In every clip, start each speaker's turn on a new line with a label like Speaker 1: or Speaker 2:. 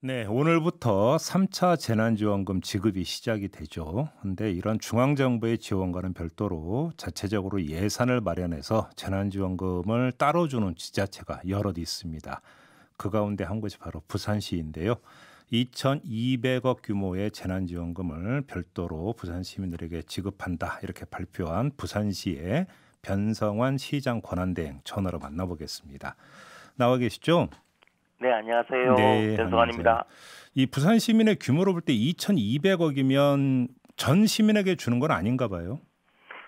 Speaker 1: 네, 오늘부터 3차 재난지원금 지급이 시작이 되죠. 근데 이런 중앙정부의 지원과는 별도로 자체적으로 예산을 마련해서 재난지원금을 따로 주는 지자체가 여럿 있습니다. 그 가운데 한 곳이 바로 부산시인데요. 2,200억 규모의 재난지원금을 별도로 부산 시민들에게 지급한다 이렇게 발표한 부산시의 변성환 시장 권한대행 전화로 만나보겠습니다. 나와 계시죠?
Speaker 2: 네, 안녕하세요.
Speaker 1: 네, 안녕하세요.
Speaker 2: 변성환입니다.
Speaker 1: 이 부산 시민의 규모로 볼 때 2,200억이면 전 시민에게 주는 건 아닌가 봐요.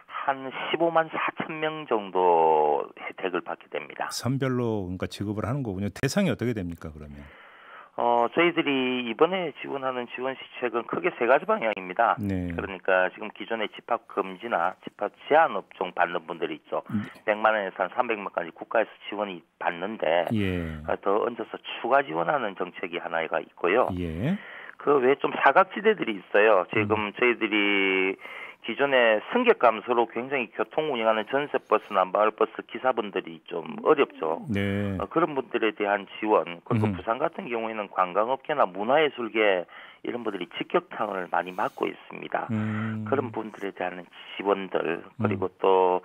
Speaker 2: 한 15만 4천 명 정도 혜택을 받게 됩니다.
Speaker 1: 선별로 그러니까 지급을 하는 거군요. 대상이 어떻게 됩니까, 그러면?
Speaker 2: 저희들이 이번에 지원하는 지원 시책은 크게 세 가지 방향입니다.
Speaker 1: 네.
Speaker 2: 그러니까 지금 기존의 집합 금지나 집합 제한 업종 받는 분들이 있죠. 100만 원에서 한 300만까지 국가에서 지원이 받는데
Speaker 1: 예.
Speaker 2: 더 얹어서 추가 지원하는 정책이 하나가 있고요.
Speaker 1: 예.
Speaker 2: 그 외에 좀 사각지대들이 있어요. 지금 저희들이 기존에 승객 감소로 굉장히 교통 운영하는 전세버스나 마을버스 기사분들이 좀 어렵죠.
Speaker 1: 네.
Speaker 2: 그런 분들에 대한 지원, 그리고 부산 같은 경우에는 관광업계나 문화예술계 이런 분들이 직격탄을 많이 맞고 있습니다. 그런 분들에 대한 지원들, 그리고 또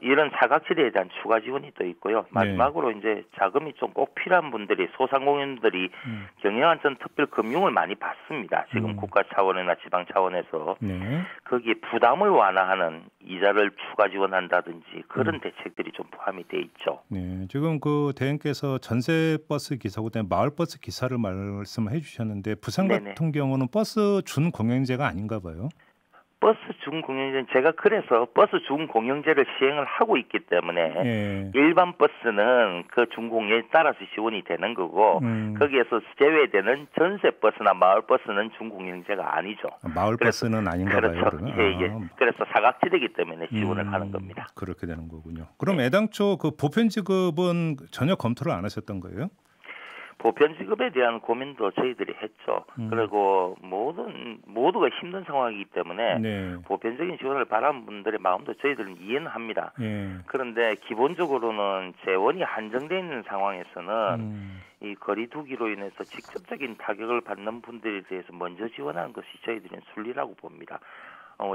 Speaker 2: 이런 사각지대에 대한 추가 지원이 또 있고요. 마지막으로 이제 자금이 좀 꼭 필요한 분들이 소상공인들이 경영안전 특별 금융을 많이 받습니다. 지금 국가 차원이나 지방 차원에서
Speaker 1: 네.
Speaker 2: 거기에 부담을 완화하는 이자를 추가 지원한다든지 그런 대책들이 좀 포함이 돼 있죠.
Speaker 1: 네. 지금 그 대행께서 전세버스 기사, 그다음에 마을버스 기사를 말씀해 주셨는데 부산
Speaker 2: 네네.
Speaker 1: 같은 경우는 버스 준 공영제가 아닌가 봐요.
Speaker 2: 버스 준공영제 제가 그래서 버스 준공영제를 시행을 하고 있기 때문에
Speaker 1: 예.
Speaker 2: 일반 버스는 그 준공에 따라서 지원이 되는 거고 거기에서 제외되는 전세버스나 마을버스는 준공영제가 아니죠.
Speaker 1: 마을버스는 아닌가 봐요.
Speaker 2: 그렇죠.
Speaker 1: 그러면.
Speaker 2: 예. 그래서 사각지대이기 때문에 지원을 하는 겁니다.
Speaker 1: 그렇게 되는 거군요. 그럼 애당초 그 보편 지급은 전혀 검토를 안 하셨던 거예요?
Speaker 2: 보편 지급에 대한 고민도 저희들이 했죠. 그리고 모두가 힘든 상황이기 때문에
Speaker 1: 네.
Speaker 2: 보편적인 지원을 바라는 분들의 마음도 저희들은 이해는 합니다.
Speaker 1: 예.
Speaker 2: 그런데 기본적으로는 재원이 한정되어 있는 상황에서는 이 거리두기로 인해서 직접적인 타격을 받는 분들에 대해서 먼저 지원하는 것이 저희들은 순리라고 봅니다.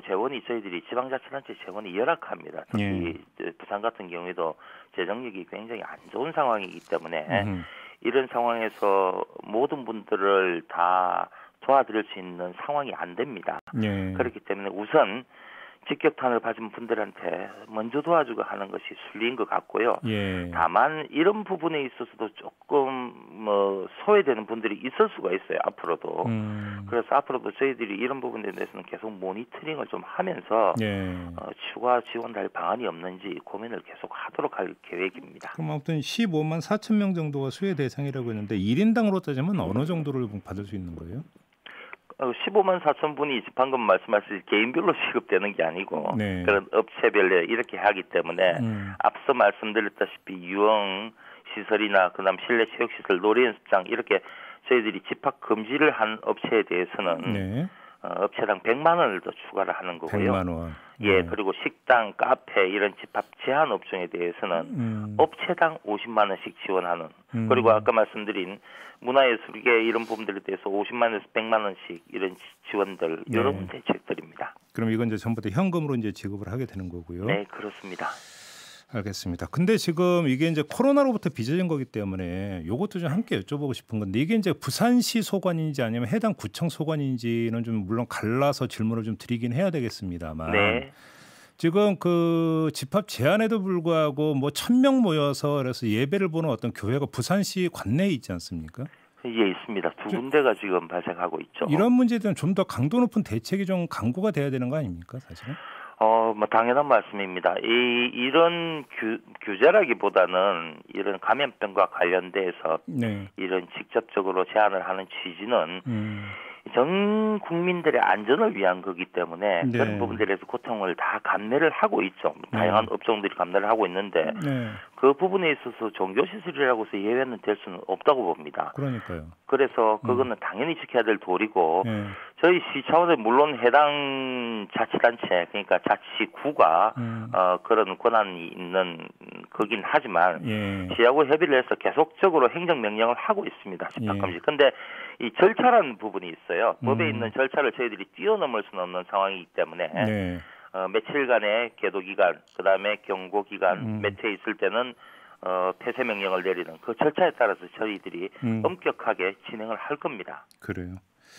Speaker 2: 재원이 저희들이 지방자치단체 재원이 열악합니다. 특히 부산 같은 경우에도 재정력이 굉장히 안 좋은 상황이기 때문에 이런 상황에서 모든 분들을 다 도와드릴 수 있는 상황이 안 됩니다.
Speaker 1: 예.
Speaker 2: 그렇기 때문에 우선 직격탄을 받은 분들한테 먼저 도와주고 하는 것이 순리인 것 같고요.
Speaker 1: 예.
Speaker 2: 다만 이런 부분에 있어서도 조금 소외되는 분들이 있을 수가 있어요. 앞으로도. 그래서 앞으로도 저희들이 이런 부분에 대해서는 계속 모니터링을 좀 하면서 추가 지원할 방안이 없는지 고민을 계속 하도록 할 계획입니다.
Speaker 1: 그럼 아무튼 15만 4천 명 정도가 수혜 대상이라고 했는데 1인당으로 따지면 어느 정도를 받을 수 있는 거예요?
Speaker 2: 15만 4천 분이 방금 말씀하신 개인별로 지급되는 게 아니고
Speaker 1: 네.
Speaker 2: 그런 업체별로 이렇게 하기 때문에 앞서 말씀드렸다시피 유흥 시설이나 그다음 실내 체육시설, 놀이연습장 이렇게 저희들이 집합 금지를 한 업체에 대해서는 업체당 100만 원을 더 추가를 하는 거고요.
Speaker 1: 100만 원.
Speaker 2: 예, 그리고 식당, 카페 이런 집합 제한 업종에 대해서는 업체당 50만 원씩 지원하는. 그리고 아까 말씀드린 문화예술계 이런 부분들에 대해서 50만 원에서 100만 원씩 이런 지원들 이런 대책들입니다.
Speaker 1: 그럼 이건 이제 전부 다 현금으로 이제 지급을 하게 되는 거고요.
Speaker 2: 네, 그렇습니다.
Speaker 1: 알겠습니다. 근데 지금 이게 이제 코로나로부터 빚어진 거기 때문에 이것도 좀 함께 여쭤보고 싶은 건데 이게 이제 부산시 소관인지 아니면 해당 구청 소관인지는 좀 물론 갈라서 질문을 좀 드리긴 해야 되겠습니다만 지금 그 집합 제한에도 불구하고 뭐 1,000명 모여서 그래서 예배를 보는 어떤 교회가 부산시 관내에 있지 않습니까?
Speaker 2: 예, 있습니다. 두 군데가 지금 발생하고 있죠.
Speaker 1: 이런 문제에 대한 좀 더 강도 높은 대책이 좀 강구가 돼야 되는 거 아닙니까, 사실은?
Speaker 2: 당연한 말씀입니다. 이런 규제라기보다는 이런 감염병과 관련돼서 이런 직접적으로 제한을 하는 취지는 전 국민들의 안전을 위한 거기 때문에 그런 부분들에 대해서 고통을 다 감내를 하고 있죠. 다양한 업종들이 감내를 하고 있는데 그 부분에 있어서 종교시설이라고 해서 예외는 될 수는 없다고 봅니다.
Speaker 1: 그러니까요.
Speaker 2: 그래서 그거는 당연히 지켜야 될 도리고 저희 시 차원에 물론 해당 자치단체 그러니까 자치구가 그런 권한이 있는 거긴 하지만
Speaker 1: 예.
Speaker 2: 시하고 협의를 해서 계속적으로 행정명령을 하고 있습니다. 집합금지. 근데 이 절차라는 부분이 있어요. 법에 있는 절차를 저희들이 뛰어넘을 수는 없는 상황이기 때문에
Speaker 1: 네.
Speaker 2: 며칠간의 계도기간, 그다음에 경고기간 몇 회 있을 때는 폐쇄 명령을 내리는 그 절차에 따라서 저희들이 엄격하게 진행을 할 겁니다.
Speaker 1: 그래요.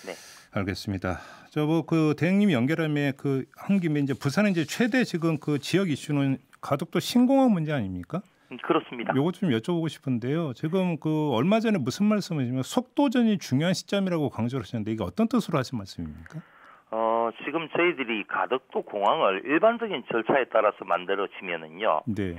Speaker 2: 네.
Speaker 1: 알겠습니다. 저 뭐 그 대행님이 연결함에 그 한 김에 이제 부산의 이제 최대 지금 그 지역 이슈는 가덕도 신공항 문제 아닙니까?
Speaker 2: 그렇습니다.
Speaker 1: 요거 좀 여쭤보고 싶은데요. 지금 그 얼마 전에 무슨 말씀하시면 속도전이 중요한 시점이라고 강조를 하셨는데 이게 어떤 뜻으로 하신 말씀입니까?
Speaker 2: 지금 저희들이 가덕도 공항을 일반적인 절차에 따라서 만들어지면은요.
Speaker 1: 네.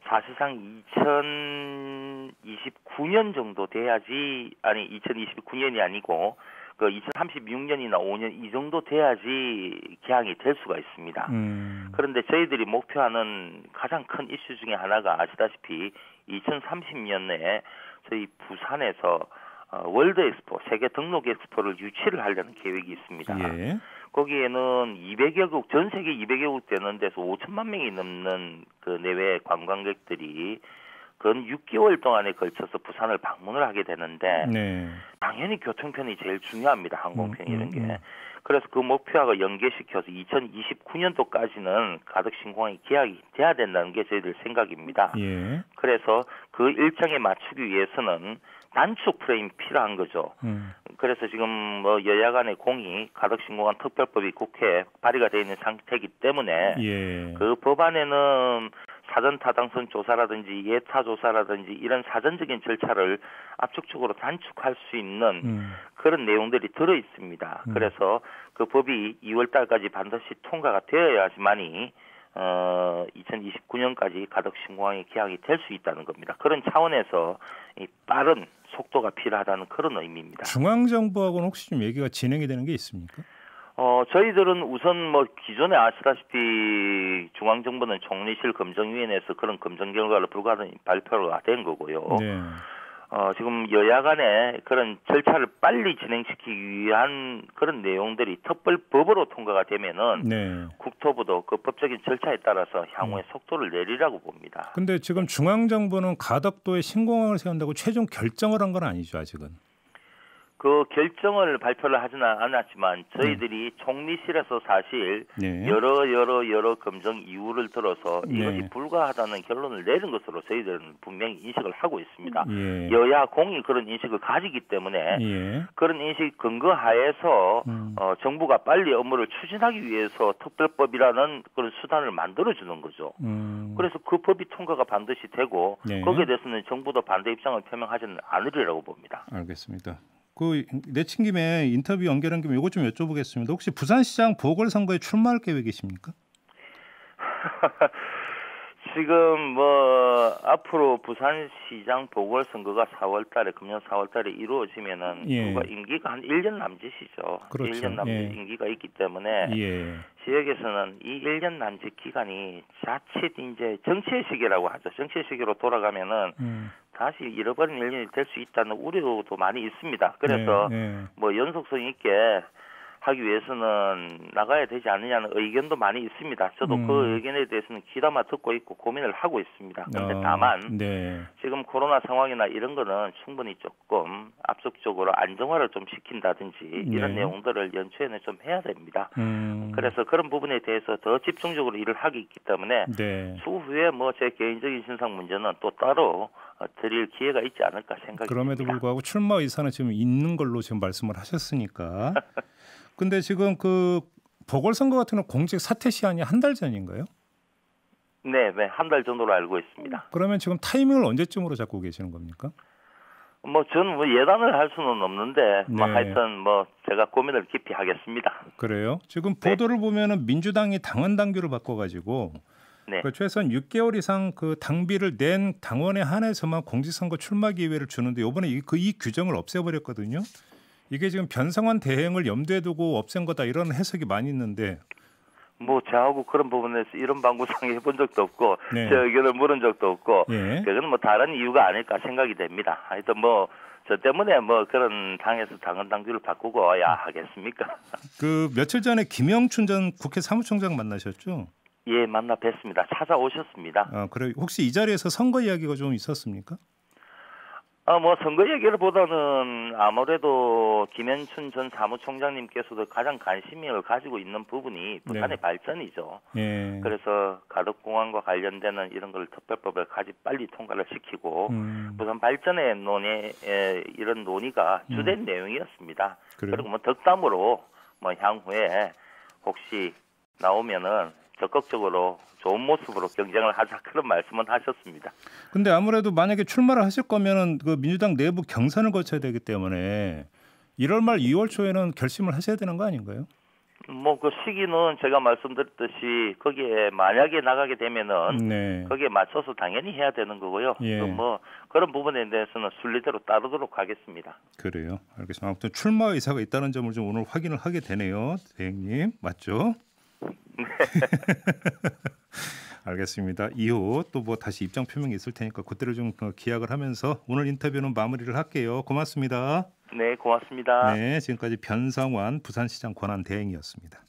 Speaker 2: 사실상 2029년 정도 돼야지, 아니 2029년이 아니고 그 2036년이나 5년 이 정도 돼야지 개항이 될 수가 있습니다. 그런데 저희들이 목표하는 가장 큰 이슈 중에 하나가 아시다시피 2030년에 저희 부산에서 월드 엑스포, 세계 등록 엑스포를 유치를 하려는 계획이 있습니다.
Speaker 1: 예.
Speaker 2: 거기에는 200여국, 전 세계 200여국 되는 데서 5천만 명이 넘는 그 내외 관광객들이 근 6개월 동안에 걸쳐서 부산을 방문을 하게 되는데
Speaker 1: 네.
Speaker 2: 당연히 교통편이 제일 중요합니다. 항공편 이런 게. 그래서 그 목표하고 연계시켜서 2029년도까지는 가덕 신공항이 개항이 돼야 된다는 게 저희들 생각입니다.
Speaker 1: 예.
Speaker 2: 그래서 그 일정에 맞추기 위해서는 단축 프레임이 필요한 거죠. 그래서 지금 뭐 여야 간의 공의 가덕 신공항 특별법이 국회에 발의가 되어 있는 상태이기 때문에
Speaker 1: 예.
Speaker 2: 그 법안에는 사전 타당성 조사라든지 예타 조사라든지 이런 사전적인 절차를 압축적으로 단축할 수 있는 그런 내용들이 들어 있습니다. 그래서 그 법이 2월 달까지 반드시 통과가 되어야지만이 2029년까지 가덕 신공항이 개항이 될 수 있다는 겁니다. 그런 차원에서 이 빠른 속도가 필요하다는 그런 의미입니다.
Speaker 1: 중앙정부하고는 혹시 좀 얘기가 진행이 되는 게 있습니까?
Speaker 2: 저희들은 우선 뭐 기존에 아시다시피 중앙정부는 총리실 검증위원회에서 그런 검증 결과를 불가능히 발표가 된 거고요.
Speaker 1: 네.
Speaker 2: 지금 여야 간에 그런 절차를 빨리 진행시키기 위한 그런 내용들이 특별법으로 통과가 되면은
Speaker 1: 네.
Speaker 2: 국토부도 그 법적인 절차에 따라서 향후에 속도를 내리라고 봅니다.
Speaker 1: 근데 지금 중앙정부는 가덕도에 신공항을 세운다고 최종 결정을 한 건 아니죠, 아직은.
Speaker 2: 그 결정을 발표를 하지는 않았지만 저희들이 총리실에서 사실
Speaker 1: 네.
Speaker 2: 여러 검증 이유를 들어서 이것이
Speaker 1: 네.
Speaker 2: 불가하다는 결론을 내린 것으로 저희들은 분명히 인식을 하고 있습니다.
Speaker 1: 예.
Speaker 2: 여야 공이 그런 인식을 가지기 때문에
Speaker 1: 예.
Speaker 2: 그런 인식 근거하에서 정부가 빨리 업무를 추진하기 위해서 특별법이라는 그런 수단을 만들어주는 거죠. 그래서 그 법이 통과가 반드시 되고
Speaker 1: 네.
Speaker 2: 거기에 대해서는 정부도 반대 입장을 표명하지는 않으리라고 봅니다.
Speaker 1: 알겠습니다. 그 내친 김에 인터뷰 연결한 김에 이것 좀 여쭤보겠습니다. 혹시 부산시장 보궐선거에 출마할 계획이십니까?
Speaker 2: 지금 뭐 앞으로 부산시장 보궐선거가 4월달에 금년 4월달에 이루어지면은
Speaker 1: 예.
Speaker 2: 누가 임기가 한 1년 남짓이죠.
Speaker 1: 그렇죠.
Speaker 2: 1년 남짓
Speaker 1: 예.
Speaker 2: 임기가 있기 때문에
Speaker 1: 예.
Speaker 2: 지역에서는 이 1년 남짓 기간이 자칫 이제 정치의 시기라고 하죠. 정치의 시기로 돌아가면은 다시 잃어버린 1년이 될 수 있다는 우려도 많이 있습니다. 그래서
Speaker 1: 네.
Speaker 2: 뭐 연속성 있게 하기 위해서는 나가야 되지 않느냐는 의견도 많이 있습니다. 저도 그 의견에 대해서는 귀담아 듣고 있고 고민을 하고 있습니다. 그런데 다만
Speaker 1: 네.
Speaker 2: 지금 코로나 상황이나 이런 거는 충분히 조금 압축적으로 안정화를 좀 시킨다든지 이런
Speaker 1: 네.
Speaker 2: 내용들을 연초에는 좀 해야 됩니다.
Speaker 1: 그래서
Speaker 2: 그런 부분에 대해서 더 집중적으로 일을 하기 있기 때문에
Speaker 1: 네.
Speaker 2: 추후에 뭐 제 개인적인 신상 문제는 또 따로 드릴 기회가 있지 않을까 생각이
Speaker 1: 그럼에도
Speaker 2: 듭니다.
Speaker 1: 불구하고 출마 의사는 지금 있는 걸로 지금 말씀을 하셨으니까. 근데 지금 그 보궐선거 같은 경우는 공직 사퇴 시한이 한 달 전인가요?
Speaker 2: 네, 한 달 정도로 알고 있습니다.
Speaker 1: 그러면 지금 타이밍을 언제쯤으로 잡고 계시는 겁니까?
Speaker 2: 뭐 저는 뭐 예단을 할 수는 없는데 뭐
Speaker 1: 네.
Speaker 2: 하여튼 뭐 제가 고민을 깊이 하겠습니다.
Speaker 1: 그래요? 지금 보도를 보면은 민주당이 당원 당규를 바꿔가지고
Speaker 2: 네.
Speaker 1: 그 최소한 6개월 이상 그 당비를 낸 당원에 한해서만 공직선거 출마 기회를 주는데 이번에 이 규정을 없애버렸거든요. 이게 지금 변성환 대행을 염두에 두고 없앤 거다 이런 해석이 많이 있는데.
Speaker 2: 뭐 저하고 그런 부분에서 이런 방구상에 해본 적도 없고
Speaker 1: 네.
Speaker 2: 제 의견을 물은 적도 없고
Speaker 1: 예.
Speaker 2: 그건 뭐 다른 이유가 아닐까 생각이 됩니다. 하여튼 뭐 저 때문에 뭐 그런 당에서 당헌 당규를 바꾸고야 하겠습니까?
Speaker 1: 그 며칠 전에 김영춘 전 국회 사무총장 만나셨죠?
Speaker 2: 예, 만나 뵀습니다. 찾아오셨습니다.
Speaker 1: 그래 혹시 이 자리에서 선거 이야기가 좀 있었습니까?
Speaker 2: 뭐 선거 얘기를 보다는 아무래도 김현춘 전 사무총장님께서도 가장 관심을 가지고 있는 부분이 부산의
Speaker 1: 네.
Speaker 2: 발전이죠.
Speaker 1: 예.
Speaker 2: 그래서 가덕공항과 관련되는 이런 걸 특별법을 빨리 통과를 시키고 부산 발전의 이런 논의가 주된 내용이었습니다.
Speaker 1: 그래요?
Speaker 2: 그리고 뭐 덕담으로 뭐 향후에 혹시 나오면은 적극적으로 좋은 모습으로 경쟁을 하자 그런 말씀은 하셨습니다.
Speaker 1: 근데 아무래도 만약에 출마를 하실 거면은 그 민주당 내부 경선을 거쳐야 되기 때문에 1월 말 2월 초에는 결심을 하셔야 되는 거 아닌가요?
Speaker 2: 뭐 그 시기는 제가 말씀드렸듯이 거기에 만약에 나가게 되면은
Speaker 1: 네.
Speaker 2: 거기에 맞춰서 당연히 해야 되는 거고요.
Speaker 1: 예.
Speaker 2: 뭐 그런 부분에 대해서는 순리대로 따르도록 하겠습니다.
Speaker 1: 그래요. 알겠습니다. 아무튼 출마 의사가 있다는 점을 좀 오늘 확인을 하게 되네요, 대행님. 맞죠? 알겠습니다. 이후 또 뭐 다시 입장 표명이 있을 테니까 그때를 좀 기약을 하면서 오늘 인터뷰는 마무리를 할게요. 고맙습니다.
Speaker 2: 네, 고맙습니다.
Speaker 1: 네, 지금까지 변성환 부산시장 권한대행이었습니다.